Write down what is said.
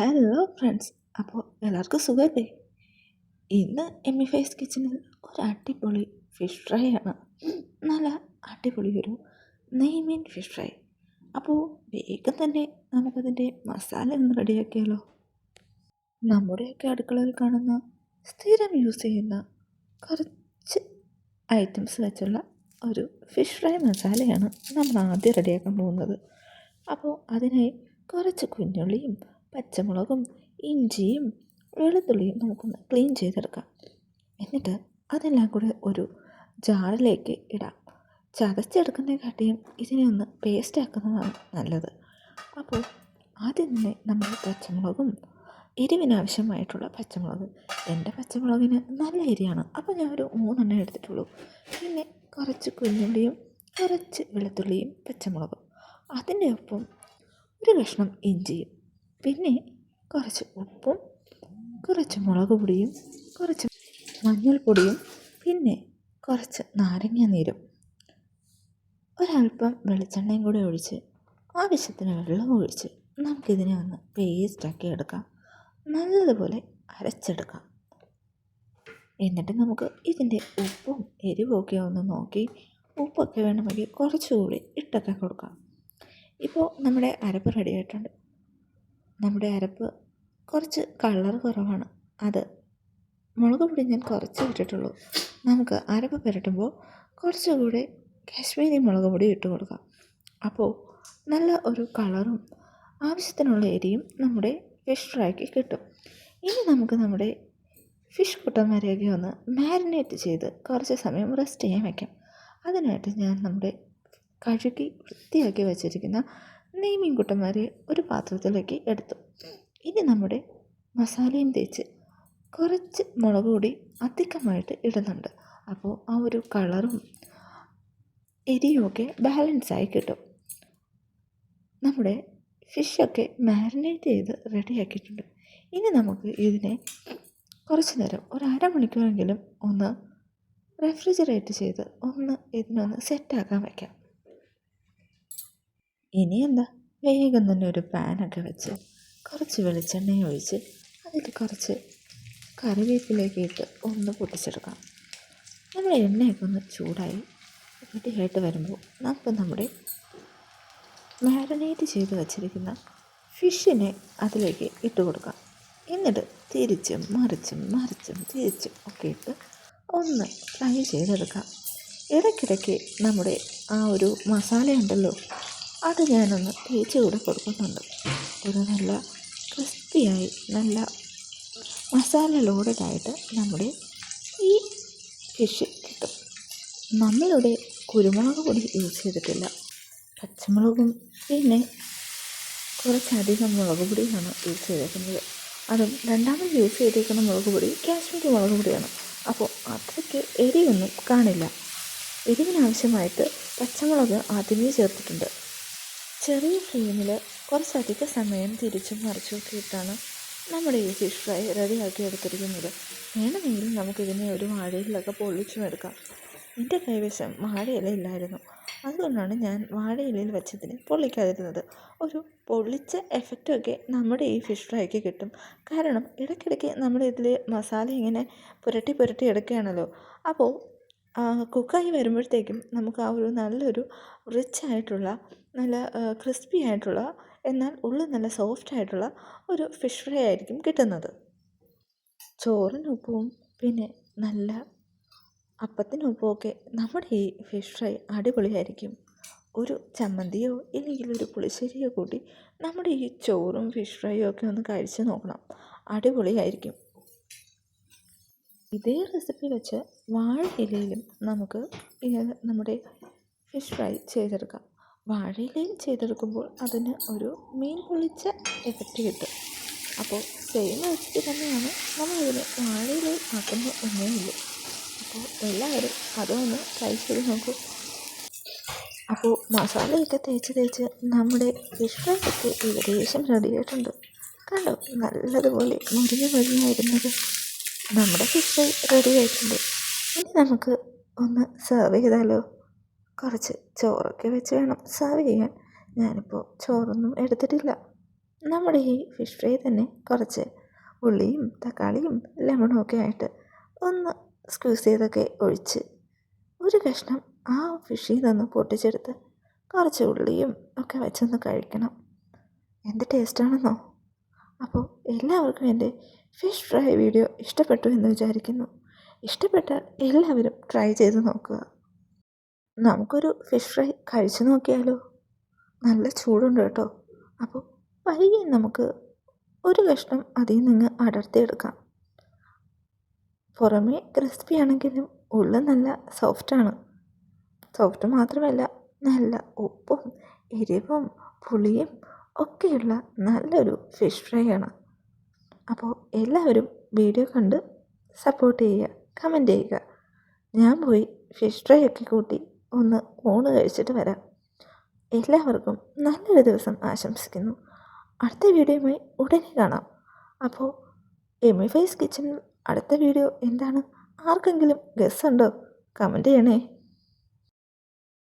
Hello friends, അപ്പോൾ എല്ലാവർക്കും സുഖമല്ലേ? ഇന്ന് എമ്മി ഫേസ് കിച്ചണിൽ ഒരു അടിപൊളി ഫിഷ് ഫ്രൈ ആണ്. നല്ല അടിപൊളി ഒരു നെയ്മീൻ ഫിഷ് ഫ്രൈ. അപ്പോൾ വേഗം തന്നെ നമുക്കതിൻ്റെ മസാല ഒന്ന് റെഡിയാക്കിയാലോ? നമ്മുടെയൊക്കെ അടുക്കളയിൽ കാണുന്ന സ്ഥിരം യൂസ് ചെയ്യുന്ന കുറച്ച് ഐറ്റംസ് വെച്ചുള്ള ഒരു ഫിഷ് ഫ്രൈ മസാലയാണ് നമ്മൾ ആദ്യം റെഡിയാക്കാൻ പോകുന്നത്. അപ്പോൾ അതിനായി കുറച്ച് കുഞ്ഞുള്ളിയും പച്ചമുളകും ഇഞ്ചിയും വെളുത്തുള്ളിയും നമുക്കൊന്ന് ക്ലീൻ ചെയ്തെടുക്കാം. എന്നിട്ട് അതെല്ലാം കൂടെ ഒരു ജാറിലേക്ക് ഇടാം. ചതച്ചെടുക്കുന്നതിനെക്കാട്ടിയും ഇതിനെ ഒന്ന് പേസ്റ്റ് ആക്കുന്നതാണ് നല്ലത്. അപ്പോൾ ആദ്യം തന്നെ നമ്മൾ പച്ചമുളകും എരിവിനാവശ്യമായിട്ടുള്ള പച്ചമുളക്, എൻ്റെ പച്ചമുളകിന് നല്ല എരിയാണ്, അപ്പോൾ ഞാൻ ഒരു 3 എടുത്തിട്ടുള്ളൂ. പിന്നെ കുറച്ച് കുഞ്ഞുള്ളിയും കുറച്ച് വെളുത്തുള്ളിയും പച്ചമുളകും, അതിൻ്റെ ഒപ്പം ഒരു കഷ്ണം ഇഞ്ചിയും, പിന്നെ കുറച്ച് ഉപ്പും കുറച്ച് മുളക് പൊടിയും കുറച്ച് മഞ്ഞൾപ്പൊടിയും പിന്നെ കുറച്ച് നാരങ്ങ നീരും ഒരല്പം വെളിച്ചെണ്ണയും കൂടെ ഒഴിച്ച് ആവശ്യത്തിന് വെള്ളം ഒഴിച്ച് നമുക്കിതിനെ ഒന്ന് പേസ്റ്റാക്കി എടുക്കാം. നല്ലതുപോലെ അരച്ചെടുക്കാം. എന്നിട്ട് നമുക്ക് ഇതിൻ്റെ ഉപ്പും എരിവൊക്കെ ഒന്ന് നോക്കി ഉപ്പൊക്കെ വേണമെങ്കിൽ കുറച്ചുകൂടി ഇട്ടൊക്കെ കൊടുക്കാം. ഇപ്പോൾ നമ്മുടെ അരപ്പ് റെഡി ആയിട്ടുണ്ട്. നമ്മുടെ അരപ്പ് കുറച്ച് കളർ കുറവാണ്, അത് മുളക് പൊടി ഞാൻ കുറച്ച് ഇട്ടിട്ടുള്ളൂ. നമുക്ക് അരപ്പ് പുരട്ടുമ്പോൾ കുറച്ചുകൂടി കാശ്മീരി മുളക് പൊടി ഇട്ട് കൊടുക്കാം. അപ്പോൾ നല്ല ഒരു കളറും ആവശ്യത്തിനുള്ള എരിയും നമ്മുടെ ഫിഷ് ഫ്രൈക്ക് കിട്ടും. ഇനി നമുക്ക് നമ്മുടെ ഫിഷ് കുട്ടന്മാരെയൊക്കെ ഒന്ന് മാരിനേറ്റ് ചെയ്ത് കുറച്ച് സമയം റെസ്റ്റ് ചെയ്യാൻ വയ്ക്കാം. അതിനായിട്ട് ഞാൻ നമ്മുടെ കഴുകി വൃത്തിയാക്കി വച്ചിരിക്കുന്ന നെയ്മീൻ കുട്ടന്മാരെ ഒരു പാത്രത്തിലേക്ക് എടുത്തു. ഇനി നമ്മുടെ മസാലയും തേച്ച് കുറച്ച് മുളക് പൊടി അധികമായിട്ട് ഇടുന്നുണ്ട്. അപ്പോൾ ആ ഒരു കളറും എരിയുമൊക്കെ ബാലൻസായി കിട്ടും. നമ്മുടെ ഫിഷൊക്കെ മാരിനേറ്റ് ചെയ്ത് റെഡിയാക്കിയിട്ടുണ്ട്. ഇനി നമുക്ക് ഇതിനെ കുറച്ച് നേരം ഒരു അരമണിക്കൂറെങ്കിലും ഒന്ന് റെഫ്രിജറേറ്റ് ചെയ്ത് ഇതിനൊന്ന് സെറ്റാക്കാൻ വയ്ക്കാം. ഇനി എന്താ, വേഗം തന്നെ ഒരു പാനൊക്കെ വെച്ച് കുറച്ച് വെളിച്ചെണ്ണയും ഒഴിച്ച് അതിൽ കുറച്ച് കറിവേപ്പിലേക്ക് ഇട്ട് ഒന്ന് പൊട്ടിച്ചെടുക്കാം. നമ്മുടെ എണ്ണയൊക്കെ ഒന്ന് ചൂടായി റെഡിയായിട്ട് വരുമ്പോൾ നമുക്ക് നമ്മുടെ മാരിനേറ്റ് ചെയ്ത് വച്ചിരിക്കുന്ന ഫിഷിനെ അതിലേക്ക് ഇട്ട് കൊടുക്കാം. എന്നിട്ട് തിരിച്ചും മറിച്ചും തിരിച്ചും ഒക്കെ ഇട്ട് ഒന്ന് ഫ്രൈ ചെയ്തെടുക്കാം. ഇടയ്ക്കിടയ്ക്ക് നമ്മുടെ ആ ഒരു മസാല ഉണ്ടല്ലോ, അത് ഞാനൊന്ന് തേച്ച് കൂടെ കൊടുക്കുന്നുണ്ട്. ഒരു നല്ല ക്രിസ്പിയായി നല്ല മസാല ലോഡഡായിട്ട് നമ്മുടെ ഈ ഫിഷ് കിട്ടും. നമ്മളിവിടെ കുരുമുളക് പൊടി യൂസ് ചെയ്തിട്ടില്ല, പച്ചമുളകും പിന്നെ കുറച്ചധികം മുളക് പൊടിയാണ് യൂസ് ചെയ്തേക്കുന്നത്. അതും രണ്ടാമത് യൂസ് ചെയ്തേക്കുന്ന മുളക് പൊടി കാശ്മീരി മുളക് പൊടിയാണ്. അപ്പോൾ അത്രയ്ക്ക് എരിവൊന്നും കാണില്ല. എരിവിനാവശ്യമായിട്ട് പച്ചമുളക് ആദ്യമേ ചേർത്തിട്ടുണ്ട്. ചെറിയ ഫ്ലെയിമിൽ കുറച്ചധികം സമയം തിരിച്ചും മറിച്ചുമൊക്കെ ഇട്ടാണ് നമ്മുടെ ഈ ഫിഷ് ഫ്രൈ റെഡിയാക്കി എടുത്തിരിക്കുന്നത്. വേണമെങ്കിൽ നമുക്കിതിനെ ഒരു വാഴയിലൊക്കെ പൊള്ളിച്ചും എടുക്കാം. എൻ്റെ കൈവശം വാഴയില ഇല്ലായിരുന്നു, അതുകൊണ്ടാണ് ഞാൻ വാഴയിലയിൽ വെച്ചതിന് പൊള്ളിക്കാതിരുന്നത്. ഒരു പൊള്ളിച്ച എഫക്റ്റൊക്കെ നമ്മുടെ ഈ ഫിഷ് ഫ്രൈക്ക് കിട്ടും. കാരണം ഇടയ്ക്കിടയ്ക്ക് നമ്മളിതിൽ മസാല ഇങ്ങനെ പുരട്ടി എടുക്കുകയാണല്ലോ. അപ്പോൾ കുക്കായി വരുമ്പോഴത്തേക്കും നമുക്ക് ആ ഒരു നല്ലൊരു റിച്ച് ആയിട്ടുള്ള നല്ല ക്രിസ്പി ആയിട്ടുള്ള എന്നാൽ ഉള്ളിൽ നല്ല സോഫ്റ്റ് ആയിട്ടുള്ള ഒരു ഫിഷ് ഫ്രൈ ആയിരിക്കും കിട്ടുന്നത്. ചോറിനൊപ്പവും പിന്നെ നല്ല അപ്പത്തിനൊപ്പമൊക്കെ നമ്മുടെ ഈ ഫിഷ് ഫ്രൈ അടിപൊളിയായിരിക്കും. ഒരു ചമ്മന്തിയോ ഇല്ലെങ്കിൽ ഒരു പുളിശ്ശേരിയോ കൂട്ടി നമ്മുടെ ഈ ചോറും ഫിഷ് ഫ്രൈയും ഒക്കെ ഒന്ന് കഴിച്ച് നോക്കണം, അടിപൊളിയായിരിക്കും. ഇതേ റെസിപ്പി വെച്ച് വാഴയിലയിലും നമുക്ക് നമ്മുടെ ഫിഷ് ഫ്രൈ ചെയ്തെടുക്കാം. വാഴയിലയിൽ ചെയ്തെടുക്കുമ്പോൾ അതിന് ഒരു മീൻ പൊള്ളിച്ച എഫക്റ്റ് കിട്ടും. അപ്പോൾ സെയിം റെസിപ്പി തന്നെയാണ് നമ്മളിതിന് വാഴയിലയിൽ ആക്കുന്നത് എന്നേ ഉള്ളൂ. അപ്പോൾ എല്ലാവരും അതൊന്ന് ട്രൈ ചെയ്ത് നോക്കൂ. അപ്പോൾ മസാലയൊക്കെ തേച്ച് നമ്മുടെ ഫിഷ് ഫ്രൈ ഒക്കെ ഏകദേശം റെഡിയായിട്ടുണ്ട്. കണ്ടോ, നല്ലതുപോലെ മുരിഞ്ഞായിരുന്നത് നമ്മുടെ ഫിഷ് ഫ്രൈ റെഡി ആയിട്ടുണ്ട്. ഇനി നമുക്ക് ഒന്ന് സെർവ് ചെയ്താലോ? കുറച്ച് ചോറൊക്കെ വെച്ച് വേണം സെർവ് ചെയ്യാൻ. ഞാനിപ്പോൾ ചോറൊന്നും എടുത്തിട്ടില്ല. നമ്മുടെ ഈ ഫിഷ് ഫ്രൈ തന്നെ കുറച്ച് ഉള്ളിയും തക്കാളിയും ലെമണും ഒക്കെ ആയിട്ട് ഒന്ന് സ്ക്യൂസ് ചെയ്തൊക്കെ ഒഴിച്ച് ഒരു കഷ്ണം ആ ഫിഷിൽ നിന്ന് പൊട്ടിച്ചെടുത്ത് കുറച്ച് ഉള്ളിയും ഒക്കെ വെച്ചൊന്ന് കഴിക്കണം. എന്ത് ടേസ്റ്റാണെന്നോ. അപ്പോൾ എല്ലാവർക്കും എൻ്റെ ഫിഷ് ഫ്രൈ വീഡിയോ ഇഷ്ടപ്പെട്ടു എന്ന് വിചാരിക്കുന്നു. ഇഷ്ടപ്പെട്ടാൽ എല്ലാവരും ട്രൈ ചെയ്ത് നോക്കുക. നമുക്കൊരു ഫിഷ് ഫ്രൈ കഴിച്ചു നോക്കിയാലോ? നല്ല ചൂടുണ്ട് കേട്ടോ. അപ്പോൾ പയ്യെ നമുക്ക് ഒരു കഷ്ണം അതിൽ നിന്ന് അടർത്തിയെടുക്കാം. പുറമേ ക്രിസ്പി ആണെങ്കിലും ഉള്ളിൽ നല്ല സോഫ്റ്റാണ്. സോഫ്റ്റ് മാത്രമല്ല, നല്ല ഉപ്പും എരിവും പുളിയും ഒക്കെയുള്ള നല്ലൊരു ഫിഷ് ഫ്രൈ ആണ്. അപ്പോൾ എല്ലാവരും വീഡിയോ കണ്ട് സപ്പോർട്ട് ചെയ്യുക, കമൻറ്റ് ചെയ്യുക. ഞാൻ പോയി ഫിഷ് ഫ്രൈ ഒക്കെ കൂട്ടി ഒന്ന് ഊണ് കഴിച്ചിട്ട് വരാം. എല്ലാവർക്കും നല്ലൊരു ദിവസം ആശംസിക്കുന്നു. അടുത്ത വീഡിയോയുമായി ഉടനെ കാണാം. അപ്പോൾ എമി ഫൈസ് കിച്ചൺ അടുത്ത വീഡിയോ എന്താണ്? ആർക്കെങ്കിലും ഗസ് ഉണ്ടോ? കമൻറ്റ് ചെയ്യണേ.